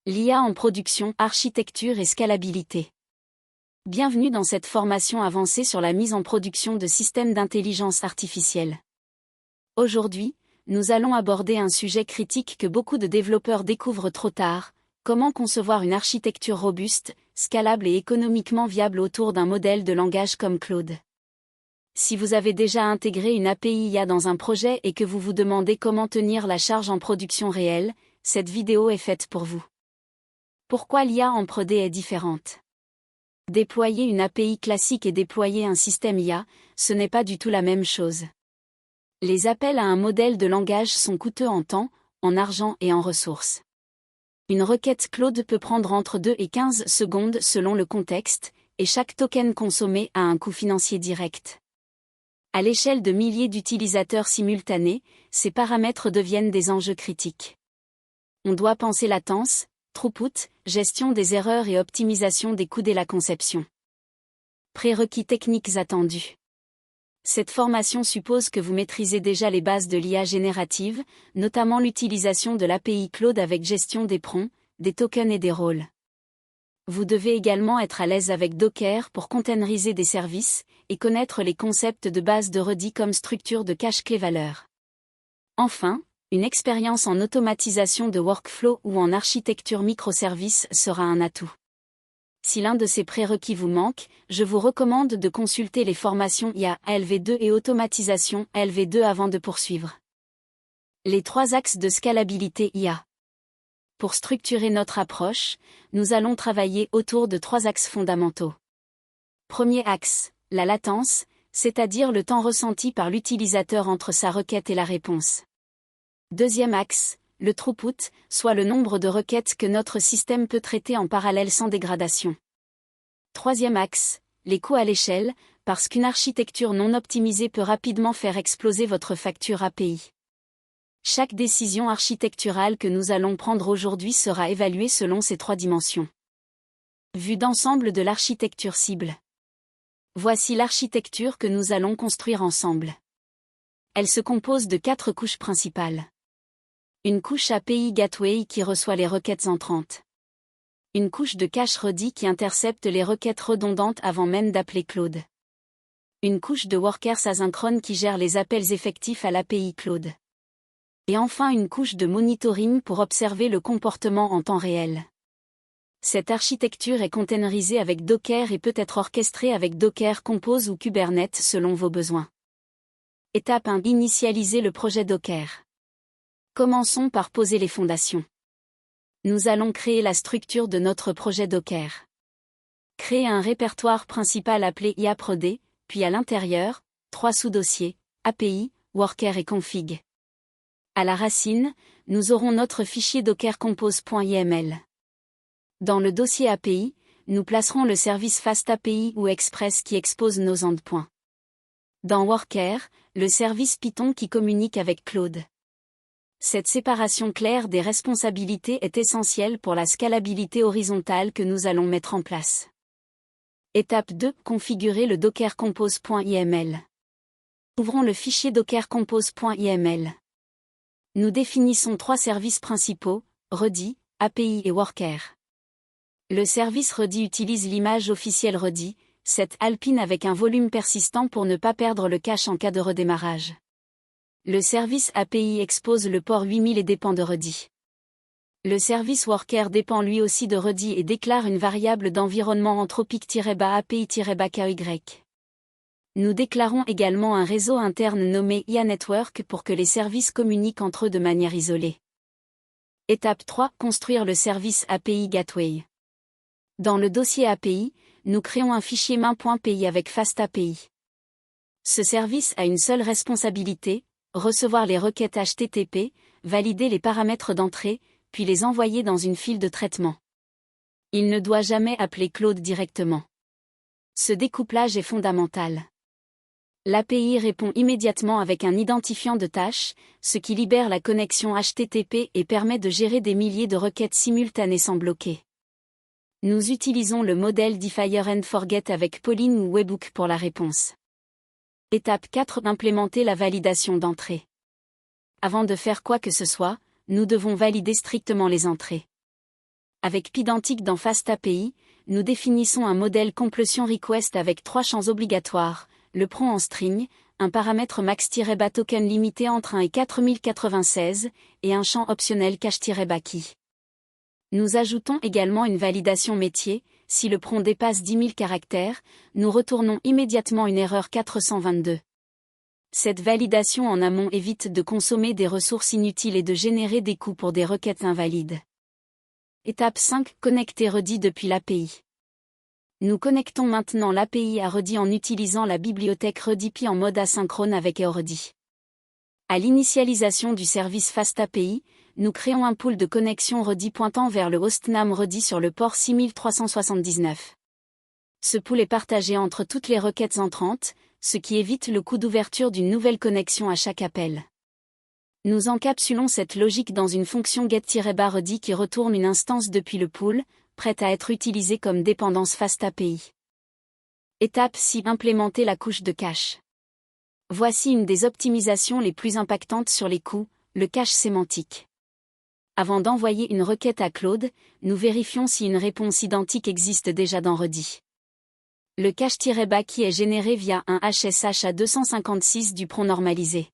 L'IA en production, architecture et scalabilité. Bienvenue dans cette formation avancée sur la mise en production de systèmes d'intelligence artificielle. Aujourd'hui, nous allons aborder un sujet critique que beaucoup de développeurs découvrent trop tard: comment concevoir une architecture robuste, scalable et économiquement viable autour d'un modèle de langage comme Claude. Si vous avez déjà intégré une API IA dans un projet et que vous vous demandez comment tenir la charge en production réelle, cette vidéo est faite pour vous. Pourquoi l'IA en prod est différente? Déployer une API classique et déployer un système IA, ce n'est pas du tout la même chose. Les appels à un modèle de langage sont coûteux en temps, en argent et en ressources. Une requête Claude peut prendre entre 2 et 15 secondes selon le contexte, et chaque token consommé a un coût financier direct. À l'échelle de milliers d'utilisateurs simultanés, ces paramètres deviennent des enjeux critiques. On doit penser latence, throughput, gestion des erreurs et optimisation des coûts dès la conception. Prérequis techniques attendus. Cette formation suppose que vous maîtrisez déjà les bases de l'IA générative, notamment l'utilisation de l'API Claude avec gestion des prompts, des tokens et des rôles. Vous devez également être à l'aise avec Docker pour containeriser des services, et connaître les concepts de base de Redis comme structure de cache clé-valeur. Enfin, une expérience en automatisation de workflow ou en architecture microservices sera un atout. Si l'un de ces prérequis vous manque, je vous recommande de consulter les formations IA LV2 et automatisation LV2 avant de poursuivre. Les 3 axes de scalabilité IA. Pour structurer notre approche, nous allons travailler autour de 3 axes fondamentaux. Premier axe, la latence, c'est-à-dire le temps ressenti par l'utilisateur entre sa requête et la réponse. Deuxième axe, le throughput, soit le nombre de requêtes que notre système peut traiter en parallèle sans dégradation. Troisième axe, les coûts à l'échelle, parce qu'une architecture non optimisée peut rapidement faire exploser votre facture API. Chaque décision architecturale que nous allons prendre aujourd'hui sera évaluée selon ces 3 dimensions. Vue d'ensemble de l'architecture cible. Voici l'architecture que nous allons construire ensemble. Elle se compose de 4 couches principales. Une couche API Gateway qui reçoit les requêtes entrantes. Une couche de cache Redis qui intercepte les requêtes redondantes avant même d'appeler Claude. Une couche de workers asynchrone qui gère les appels effectifs à l'API Claude. Et enfin une couche de monitoring pour observer le comportement en temps réel. Cette architecture est containerisée avec Docker et peut être orchestrée avec Docker Compose ou Kubernetes selon vos besoins. Étape 1. Initialiser le projet Docker. Commençons par poser les fondations. Nous allons créer la structure de notre projet Docker. Créer un répertoire principal appelé IA-prod, puis à l'intérieur, 3 sous-dossiers, API, Worker et Config. À la racine, nous aurons notre fichier dockercompose.yml. Dans le dossier API, nous placerons le service FastAPI ou Express qui expose nos endpoints. Dans Worker, le service Python qui communique avec Claude. Cette séparation claire des responsabilités est essentielle pour la scalabilité horizontale que nous allons mettre en place. Étape 2. Configurer le dockercompose.yml. Ouvrons le fichier dockercompose.yml. Nous définissons 3 services principaux, Redis, API et Worker. Le service Redis utilise l'image officielle Redis, cette Alpine avec un volume persistant pour ne pas perdre le cache en cas de redémarrage. Le service API expose le port 8000 et dépend de Redis. Le service Worker dépend lui aussi de Redis et déclare une variable d'environnement anthropic-API-KY. Nous déclarons également un réseau interne nommé IA Network pour que les services communiquent entre eux de manière isolée. Étape 3. Construire le service API Gateway. Dans le dossier API, nous créons un fichier main.py avec FastAPI. Ce service a une seule responsabilité: recevoir les requêtes HTTP, valider les paramètres d'entrée, puis les envoyer dans une file de traitement. Il ne doit jamais appeler Claude directement. Ce découplage est fondamental. L'API répond immédiatement avec un identifiant de tâche, ce qui libère la connexion HTTP et permet de gérer des milliers de requêtes simultanées sans bloquer. Nous utilisons le modèle Differ and Forget avec Pauline ou Webhook pour la réponse. Étape 4. Implémenter la validation d'entrée. Avant de faire quoi que ce soit, nous devons valider strictement les entrées. Avec Pydantic dans FastAPI, nous définissons un modèle completion request avec 3 champs obligatoires, le prompt en string, un paramètre max-token limité entre 1 et 4096, et un champ optionnel cache-key. Nous ajoutons également une validation métier, si le prompt dépasse 10 000 caractères, nous retournons immédiatement une erreur 422. Cette validation en amont évite de consommer des ressources inutiles et de générer des coûts pour des requêtes invalides. Étape 5. Connecter Redis depuis l'API. Nous connectons maintenant l'API à Redis en utilisant la bibliothèque RediPy en mode asynchrone avec EORedi. À l'initialisation du service FastAPI, nous créons un pool de connexion Redis pointant vers le hostname Redis sur le port 6379. Ce pool est partagé entre toutes les requêtes entrantes, ce qui évite le coût d'ouverture d'une nouvelle connexion à chaque appel. Nous encapsulons cette logique dans une fonction get-redis qui retourne une instance depuis le pool, prête à être utilisée comme dépendance FastAPI. Étape 6. Implémenter la couche de cache. Voici une des optimisations les plus impactantes sur les coûts, le cache sémantique. Avant d'envoyer une requête à Claude, nous vérifions si une réponse identique existe déjà dans Redis. Le cache-baki est généré via un HSH à 256 du prompt normalisé.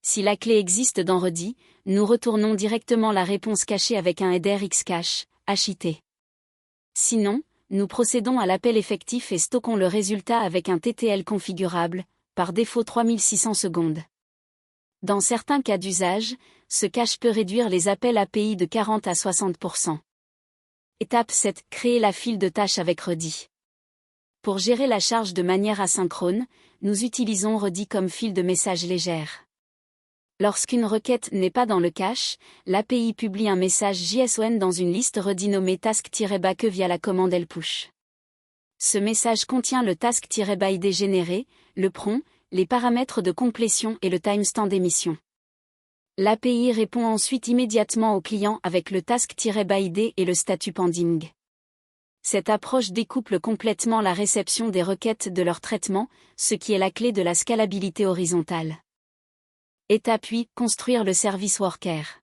Si la clé existe dans Redis, nous retournons directement la réponse cachée avec un header xcache, HIT. Sinon, nous procédons à l'appel effectif et stockons le résultat avec un TTL configurable, par défaut 3600 secondes. Dans certains cas d'usage, ce cache peut réduire les appels API de 40 à 60%. Étape 7. Créer la file de tâches avec Redis. Pour gérer la charge de manière asynchrone, nous utilisons Redis comme file de messages légère. Lorsqu'une requête n'est pas dans le cache, l'API publie un message JSON dans une liste Redis nommée task-bake via la commande lpush. Ce message contient le task-id généré, le prompt, les paramètres de complétion et le timestamp d'émission. L'API répond ensuite immédiatement au client avec le task-id et le statut pending. Cette approche découple complètement la réception des requêtes de leur traitement, ce qui est la clé de la scalabilité horizontale. Étape 8. Construire le service worker.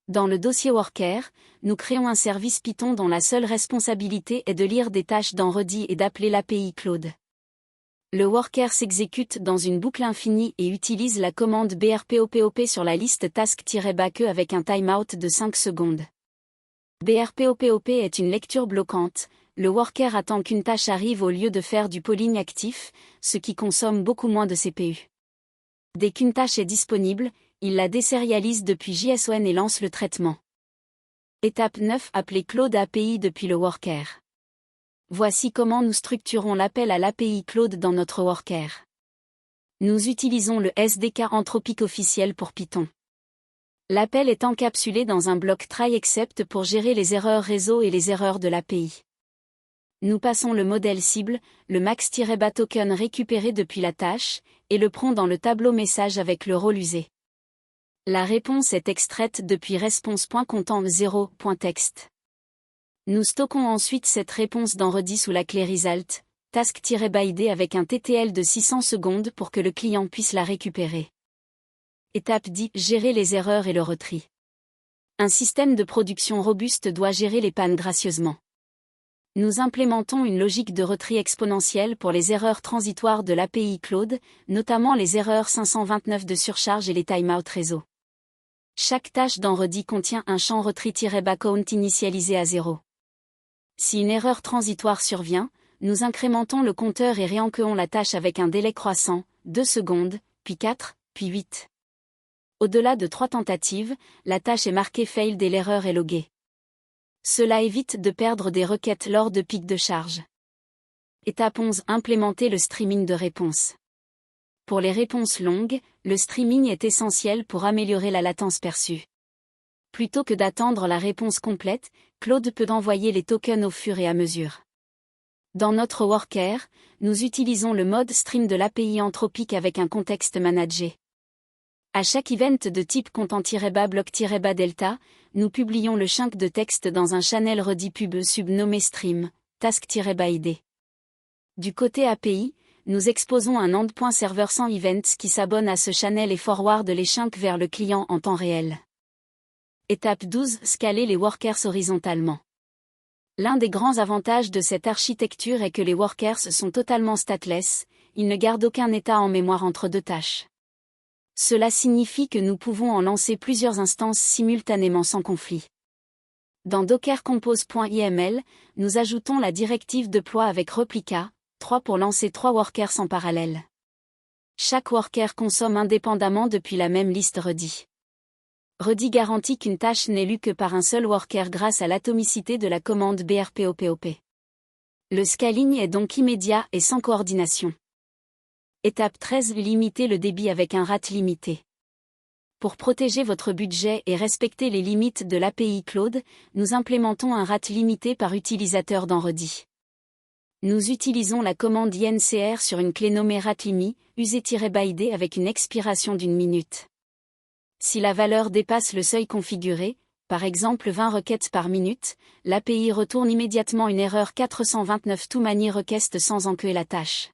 Dans le dossier worker, nous créons un service Python dont la seule responsabilité est de lire des tâches dans Redis et d'appeler l'API Claude. Le worker s'exécute dans une boucle infinie et utilise la commande brpopop sur la liste task-bake avec un timeout de 5 secondes. brpopop est une lecture bloquante, le worker attend qu'une tâche arrive au lieu de faire du polling actif, ce qui consomme beaucoup moins de CPU. Dès qu'une tâche est disponible, il la désérialise depuis JSON et lance le traitement. Étape 9. Appeler Claude API depuis le worker. Voici comment nous structurons l'appel à l'API Claude dans notre worker. Nous utilisons le SDK Anthropic officiel pour Python. L'appel est encapsulé dans un bloc try-except pour gérer les erreurs réseau et les erreurs de l'API. Nous passons le modèle cible, le max-token récupéré depuis la tâche, et le prompt dans le tableau message avec le rôle usé. La réponse est extraite depuis response.content 0.text. Nous stockons ensuite cette réponse dans Redis sous la clé result, task-id avec un TTL de 600 secondes pour que le client puisse la récupérer. Étape 10. Gérer les erreurs et le retri. Un système de production robuste doit gérer les pannes gracieusement. Nous implémentons une logique de retri exponentielle pour les erreurs transitoires de l'API Claude, notamment les erreurs 529 de surcharge et les timeout réseau. Chaque tâche dans Redis contient un champ retry-count initialisé à 0. Si une erreur transitoire survient, nous incrémentons le compteur et réenqueuons la tâche avec un délai croissant, 2 secondes, puis 4, puis 8. Au-delà de 3 tentatives, la tâche est marquée failed et l'erreur est loguée. Cela évite de perdre des requêtes lors de pics de charge. Étape 11. Implémenter le streaming de réponses. Pour les réponses longues, le streaming est essentiel pour améliorer la latence perçue. Plutôt que d'attendre la réponse complète, Claude peut envoyer les tokens au fur et à mesure. Dans notre worker, nous utilisons le mode stream de l'API Anthropic avec un contexte managé. À chaque event de type content-block-delta, nous publions le chunk de texte dans un channel Redis pub subnommé stream, task-id. Du côté API, nous exposons un end.server sans events qui s'abonne à ce channel et forward les chunks vers le client en temps réel. Étape 12. Scaler les workers horizontalement. L'un des grands avantages de cette architecture est que les workers sont totalement stateless, ils ne gardent aucun état en mémoire entre deux tâches. Cela signifie que nous pouvons en lancer plusieurs instances simultanément sans conflit. Dans dockercompose.iml, nous ajoutons la directive deploy avec replica, 3 pour lancer 3 workers en parallèle. Chaque worker consomme indépendamment depuis la même liste ready. Ready garantit qu'une tâche n'est lue que par un seul worker grâce à l'atomicité de la commande brpopop. Le scaling est donc immédiat et sans coordination. Étape 13. Limiter le débit avec un rate limité. Pour protéger votre budget et respecter les limites de l'API Cloud, nous implémentons un rate limité par utilisateur dans Ready. Nous utilisons la commande incr sur une clé nommée ratelimi, user-by-d avec une expiration d'1 minute. Si la valeur dépasse le seuil configuré, par exemple 20 requêtes par minute, l'API retourne immédiatement une erreur 429 to many request sans enqueuer la tâche.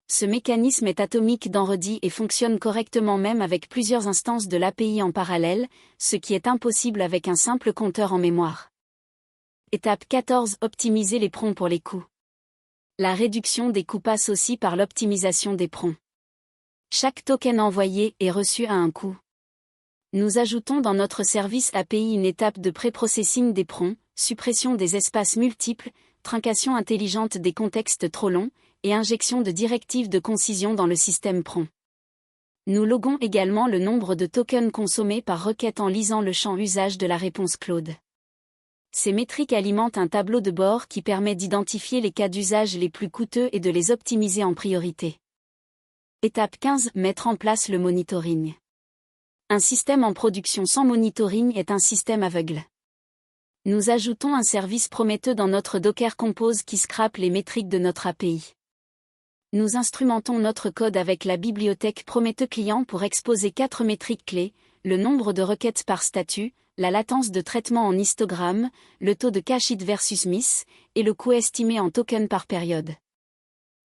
Ce mécanisme est atomique dans Ready et fonctionne correctement même avec plusieurs instances de l'API en parallèle, ce qui est impossible avec un simple compteur en mémoire. Étape 14. Optimiser les prompts pour les coûts. La réduction des coûts passe aussi par l'optimisation des prompts. Chaque token envoyé est reçu à un coût. Nous ajoutons dans notre service API une étape de pré-processing des prompts, suppression des espaces multiples, trincation intelligente des contextes trop longs, et injection de directives de concision dans le système prompt. Nous loguons également le nombre de tokens consommés par requête en lisant le champ usage de la réponse Claude. Ces métriques alimentent un tableau de bord qui permet d'identifier les cas d'usage les plus coûteux et de les optimiser en priorité. Étape 15. Mettre en place le monitoring. Un système en production sans monitoring est un système aveugle. Nous ajoutons un service prometteur dans notre Docker Compose qui scrape les métriques de notre API. Nous instrumentons notre code avec la bibliothèque Prometheus Client pour exposer 4 métriques clés, le nombre de requêtes par statut, la latence de traitement en histogramme, le taux de cache hit versus miss, et le coût estimé en token par période.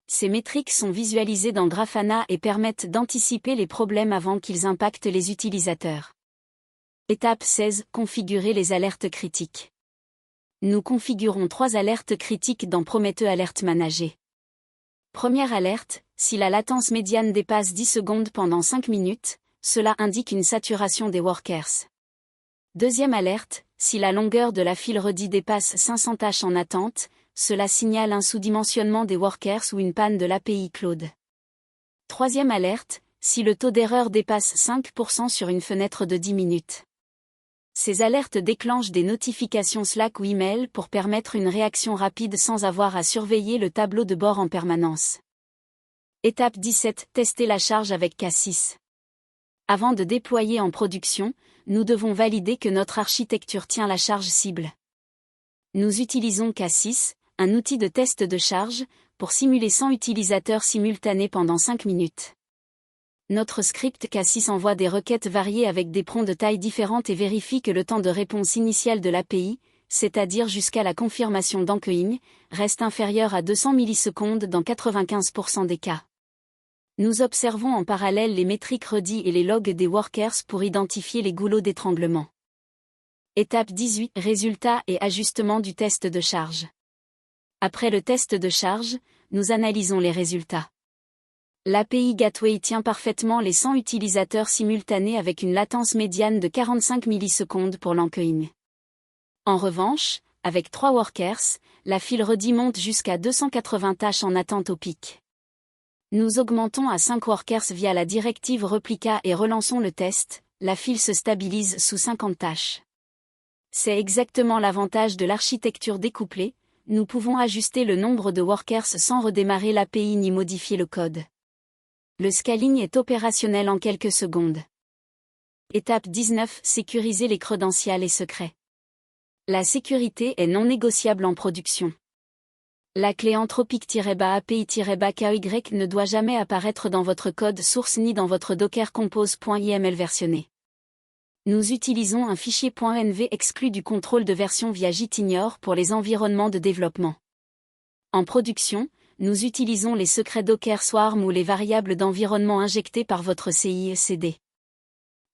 Ces métriques sont visualisées dans Grafana et permettent d'anticiper les problèmes avant qu'ils impactent les utilisateurs. Étape 16. Configurer les alertes critiques. Nous configurons 3 alertes critiques dans Prometheus Alert Manager. Première alerte, si la latence médiane dépasse 10 secondes pendant 5 minutes, cela indique une saturation des workers. Deuxième alerte, si la longueur de la file Ready dépasse 500 tâches en attente, cela signale un sous-dimensionnement des workers ou une panne de l'API Cloud. Troisième alerte, si le taux d'erreur dépasse 5% sur une fenêtre de 10 minutes. Ces alertes déclenchent des notifications Slack ou email pour permettre une réaction rapide sans avoir à surveiller le tableau de bord en permanence. Étape 17. Tester la charge avec K6. Avant de déployer en production, nous devons valider que notre architecture tient la charge cible. Nous utilisons K6, un outil de test de charge, pour simuler 100 utilisateurs simultanés pendant 5 minutes. Notre script K6 envoie des requêtes variées avec des prompts de taille différente et vérifie que le temps de réponse initial de l'API, c'est-à-dire jusqu'à la confirmation d'enqueuing, reste inférieur à 200 millisecondes dans 95% des cas. Nous observons en parallèle les métriques Ready et les logs des workers pour identifier les goulots d'étranglement. Étape 18. Résultats et ajustements du test de charge. Après le test de charge, nous analysons les résultats. L'API Gateway tient parfaitement les 100 utilisateurs simultanés avec une latence médiane de 45 millisecondes pour l'enqueuing. En revanche, avec 3 workers, la file Ready monte jusqu'à 280 tâches en attente au pic. Nous augmentons à 5 workers via la directive replica et relançons le test, la file se stabilise sous 50 tâches. C'est exactement l'avantage de l'architecture découplée, nous pouvons ajuster le nombre de workers sans redémarrer l'API ni modifier le code. Le scaling est opérationnel en quelques secondes. Étape 19. Sécuriser les credentials et secrets. La sécurité est non négociable en production. La clé anthropic-API-KY ne doit jamais apparaître dans votre code source ni dans votre dockercompose.iml versionné. Nous utilisons un fichier .env exclu du contrôle de version via Gitignore pour les environnements de développement. En production, nous utilisons les secrets Docker Swarm ou les variables d'environnement injectées par votre CI/CD.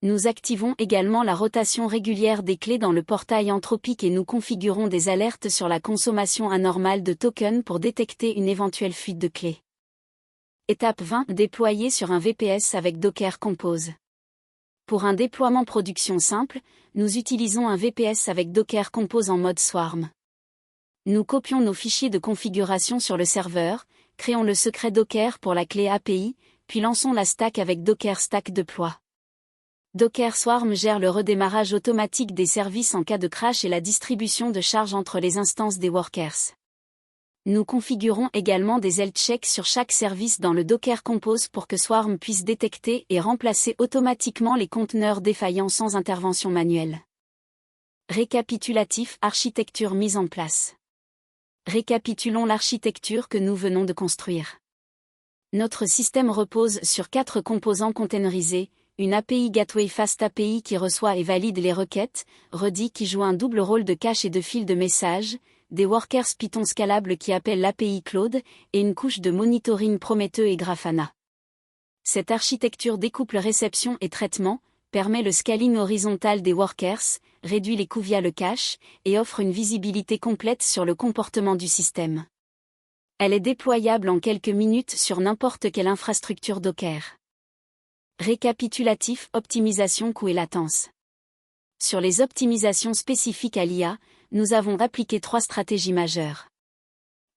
Nous activons également la rotation régulière des clés dans le portail Anthropic et nous configurons des alertes sur la consommation anormale de tokens pour détecter une éventuelle fuite de clés. Étape 20. Déployer sur un VPS avec Docker Compose. Pour un déploiement production simple, nous utilisons un VPS avec Docker Compose en mode Swarm. Nous copions nos fichiers de configuration sur le serveur, créons le secret Docker pour la clé API, puis lançons la stack avec Docker Stack Deploy. Docker Swarm gère le redémarrage automatique des services en cas de crash et la distribution de charges entre les instances des workers. Nous configurons également des health checks sur chaque service dans le Docker Compose pour que Swarm puisse détecter et remplacer automatiquement les conteneurs défaillants sans intervention manuelle. Récapitulatif. Architecture mise en place. Récapitulons l'architecture que nous venons de construire. Notre système repose sur 4 composants containerisés, une API Gateway Fast API qui reçoit et valide les requêtes, Redis qui joue un double rôle de cache et de fil de messages, des workers Python scalables qui appellent l'API Cloud, et une couche de monitoring Prometheus et Grafana. Cette architecture découple réception et traitement, permet le scaling horizontal des workers, réduit les coûts via le cache, et offre une visibilité complète sur le comportement du système. Elle est déployable en quelques minutes sur n'importe quelle infrastructure Docker. Récapitulatif. Optimisation coût et latence. Sur les optimisations spécifiques à l'IA, nous avons appliqué 3 stratégies majeures.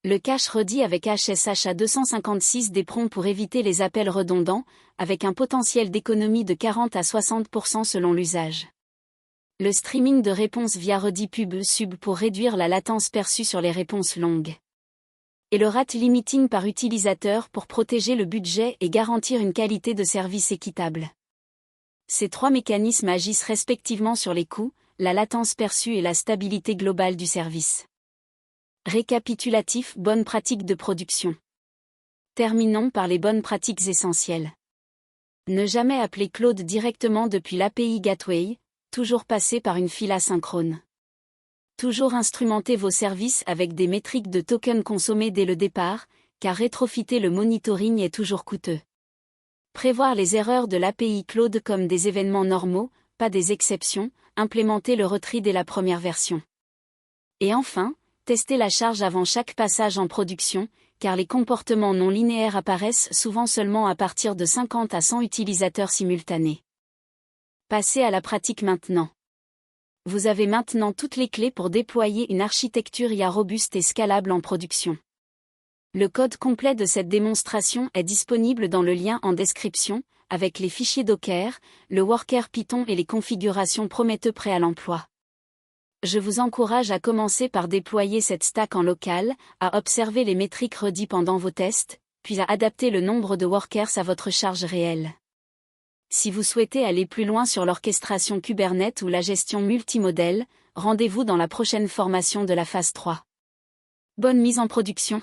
Le cache Redis avec HSH à 256 des prompts pour éviter les appels redondants, avec un potentiel d'économie de 40 à 60% selon l'usage. Le streaming de réponses via Redis Pub Sub pour réduire la latence perçue sur les réponses longues. Et le rate limiting par utilisateur pour protéger le budget et garantir une qualité de service équitable. Ces 3 mécanismes agissent respectivement sur les coûts, la latence perçue et la stabilité globale du service. Récapitulatif. Bonnes pratiques de production. Terminons par les bonnes pratiques essentielles. Ne jamais appeler Claude directement depuis l'API Gateway, toujours passer par une file asynchrone. Toujours instrumenter vos services avec des métriques de tokens consommés dès le départ, car rétrofiter le monitoring est toujours coûteux. Prévoir les erreurs de l'API Cloud comme des événements normaux, pas des exceptions, implémenter le retry dès la première version. Et enfin, tester la charge avant chaque passage en production, car les comportements non linéaires apparaissent souvent seulement à partir de 50 à 100 utilisateurs simultanés. Passez à la pratique maintenant. Vous avez maintenant toutes les clés pour déployer une architecture IA robuste et scalable en production. Le code complet de cette démonstration est disponible dans le lien en description, avec les fichiers Docker, le worker Python et les configurations Prometheus prêts à l'emploi. Je vous encourage à commencer par déployer cette stack en local, à observer les métriques Redis pendant vos tests, puis à adapter le nombre de workers à votre charge réelle. Si vous souhaitez aller plus loin sur l'orchestration Kubernetes ou la gestion multimodèle, rendez-vous dans la prochaine formation de la phase 3. Bonne mise en production.